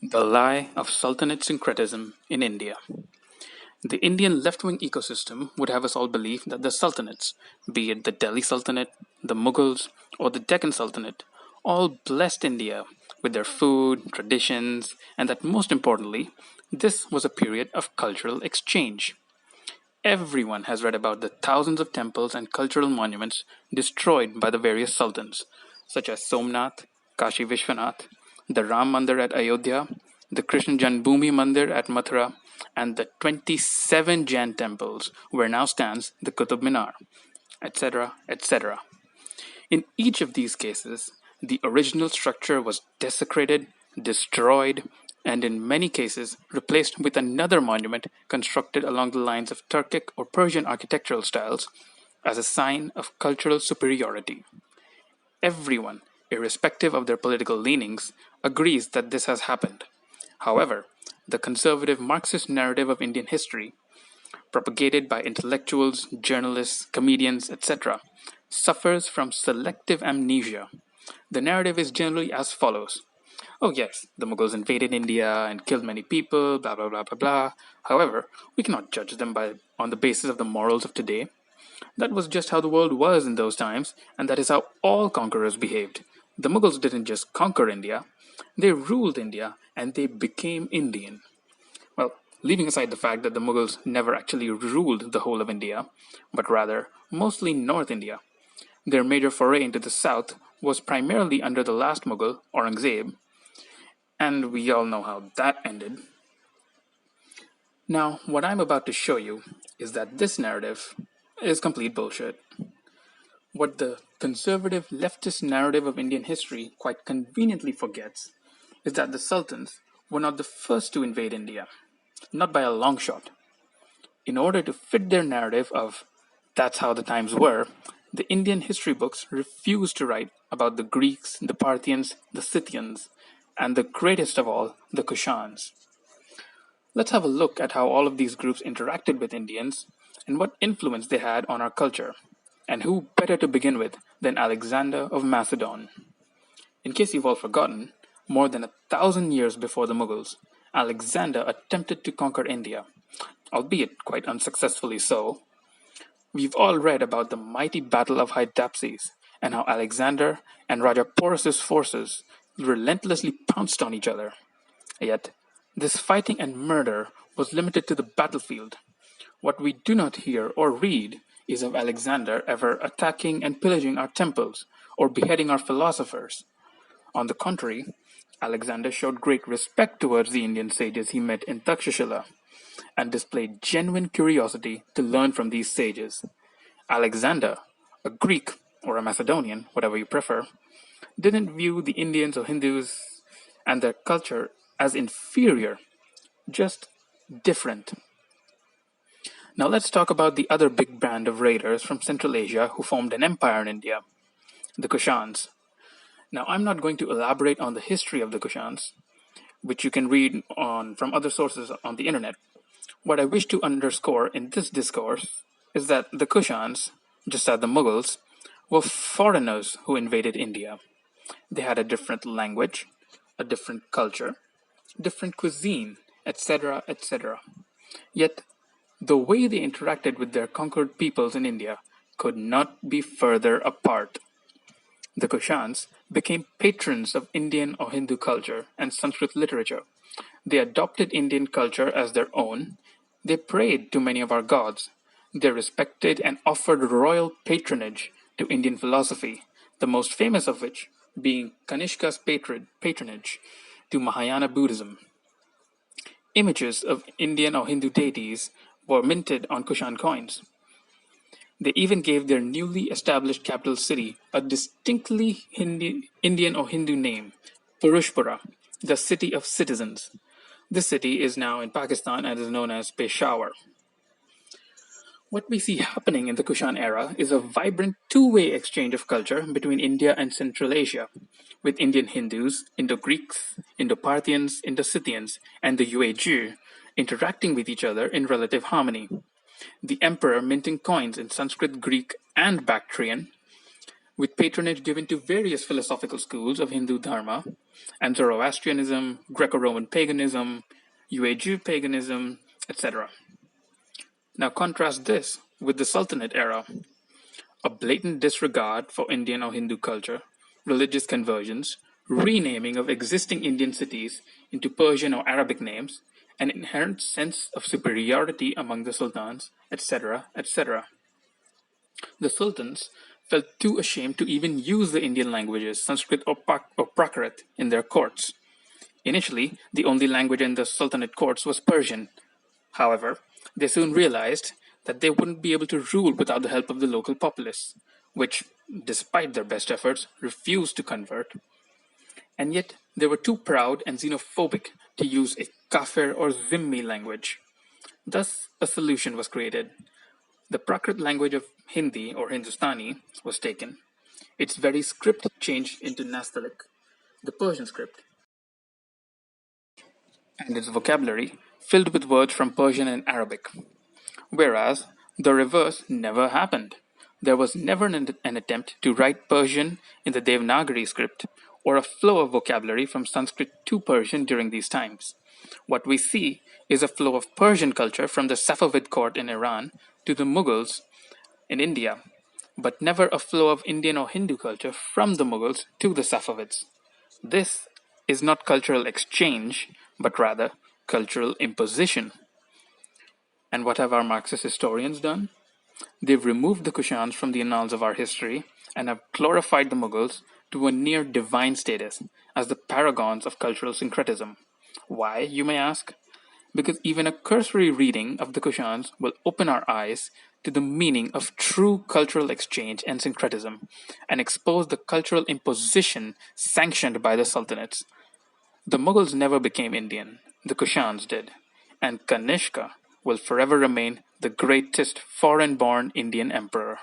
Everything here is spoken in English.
The lie of sultanate syncretism in India. The Indian left wing ecosystem would have us all believe that the sultanates, be it the Delhi Sultanate, the Mughals, or the Deccan Sultanate, all blessed India with their food, traditions, and that most importantly, this was a period of cultural exchange. Everyone has read about the thousands of temples and cultural monuments destroyed by the various sultans, such as Somnath, Kashi Vishwanath, the Ram Mandir at Ayodhya, the Krishna Janmabhoomi Mandir at Mathura, and the 27 Jain temples where now stands the Qutub Minar, etc., etc. In each of these cases, the original structure was desecrated, destroyed, and in many cases replaced with another monument constructed along the lines of Turkic or Persian architectural styles as a sign of cultural superiority. Everyone, irrespective of their political leanings, agrees that this has happened. However, the conservative Marxist narrative of Indian history, propagated by intellectuals, journalists, comedians, etc., suffers from selective amnesia. The narrative is generally as follows. Oh, yes, the Mughals invaded India and killed many people, blah, blah, blah, blah, blah. However, we cannot judge them on the basis of the morals of today. That was just how the world was in those times, and that is how all conquerors behaved. The Mughals didn't just conquer India, they ruled India and they became Indian. Well, leaving aside the fact that the Mughals never actually ruled the whole of India, but rather mostly North India. Their major foray into the south was primarily under the last Mughal, Aurangzeb, and we all know how that ended. Now, what I'm about to show you is that this narrative is complete bullshit. What the conservative leftist narrative of Indian history quite conveniently forgets is that the Sultans were not the first to invade India, not by a long shot. In order to fit their narrative of that's how the times were, the Indian history books refuse to write about the Greeks, the Parthians, the Scythians, and the greatest of all, the Kushans. Let's have a look at how all of these groups interacted with Indians and what influence they had on our culture. And who better to begin with than Alexander of Macedon? In case you've all forgotten, more than 1,000 years before the Mughals, Alexander attempted to conquer India, albeit quite unsuccessfully so. We've all read about the mighty Battle of Hydaspes and how Alexander and Raja Porus's forces relentlessly pounced on each other. Yet, this fighting and murder was limited to the battlefield. What we do not hear or read is of Alexander ever attacking and pillaging our temples or beheading our philosophers. On the contrary, Alexander showed great respect towards the Indian sages he met in Takshashila and displayed genuine curiosity to learn from these sages. Alexander, a Greek or a Macedonian, whatever you prefer, didn't view the Indians or Hindus and their culture as inferior, just different. Now let's talk about the other big band of raiders from Central Asia who formed an empire in India, the Kushans. Now I'm not going to elaborate on the history of the Kushans, which you can read on from other sources on the internet. What I wish to underscore in this discourse is that the Kushans, just as the Mughals, were foreigners who invaded India. They had a different language, a different culture, different cuisine, etc., etc. Yet, the way they interacted with their conquered peoples in India could not be further apart. The Kushans became patrons of Indian or Hindu culture and Sanskrit literature. They adopted Indian culture as their own. They prayed to many of our gods. They respected and offered royal patronage to Indian philosophy, the most famous of which being Kanishka's patronage to Mahayana Buddhism. Images of Indian or Hindu deities were minted on Kushan coins. They even gave their newly established capital city a distinctly Indian or Hindu name, Purushpura, the city of citizens. This city is now in Pakistan and is known as Peshawar. What we see happening in the Kushan era is a vibrant two-way exchange of culture between India and Central Asia, with Indian Hindus, Indo-Greeks, Indo-Parthians, Indo-Scythians, and the Yuezhi interacting with each other in relative harmony. The emperor minting coins in Sanskrit, Greek, and Bactrian, with patronage given to various philosophical schools of Hindu Dharma and Zoroastrianism, Greco Roman paganism, Yuezhi paganism, etc. Now contrast this with the Sultanate era, a blatant disregard for Indian or Hindu culture, religious conversions, renaming of existing Indian cities into Persian or Arabic names, an inherent sense of superiority among the sultans, etc., etc. The sultans felt too ashamed to even use the Indian languages, Sanskrit or Prakrit, in their courts. Initially, the only language in the Sultanate courts was Persian. However, they soon realized that they wouldn't be able to rule without the help of the local populace, which, despite their best efforts, refused to convert. And yet, they were too proud and xenophobic to use a Kafir or Zimmi language. Thus, a solution was created. The Prakrit language of Hindi or Hindustani was taken, its very script changed into Nastaliq, the Persian script, and its vocabulary filled with words from Persian and Arabic. Whereas the reverse never happened. There was never an attempt to write Persian in the Devanagari script or a flow of vocabulary from Sanskrit to Persian during these times. What we see is a flow of Persian culture from the Safavid court in Iran to the Mughals in India, but never a flow of Indian or Hindu culture from the Mughals to the Safavids. This is not cultural exchange, but rather cultural imposition. And what have our Marxist historians done? They've removed the Kushans from the annals of our history and have glorified the Mughals to a near divine status as the paragons of cultural syncretism. Why, you may ask? Because even a cursory reading of the Kushans will open our eyes to the meaning of true cultural exchange and syncretism and expose the cultural imposition sanctioned by the sultanates. The Mughals never became Indian, the Kushans did, and Kanishka will forever remain the greatest foreign born Indian emperor.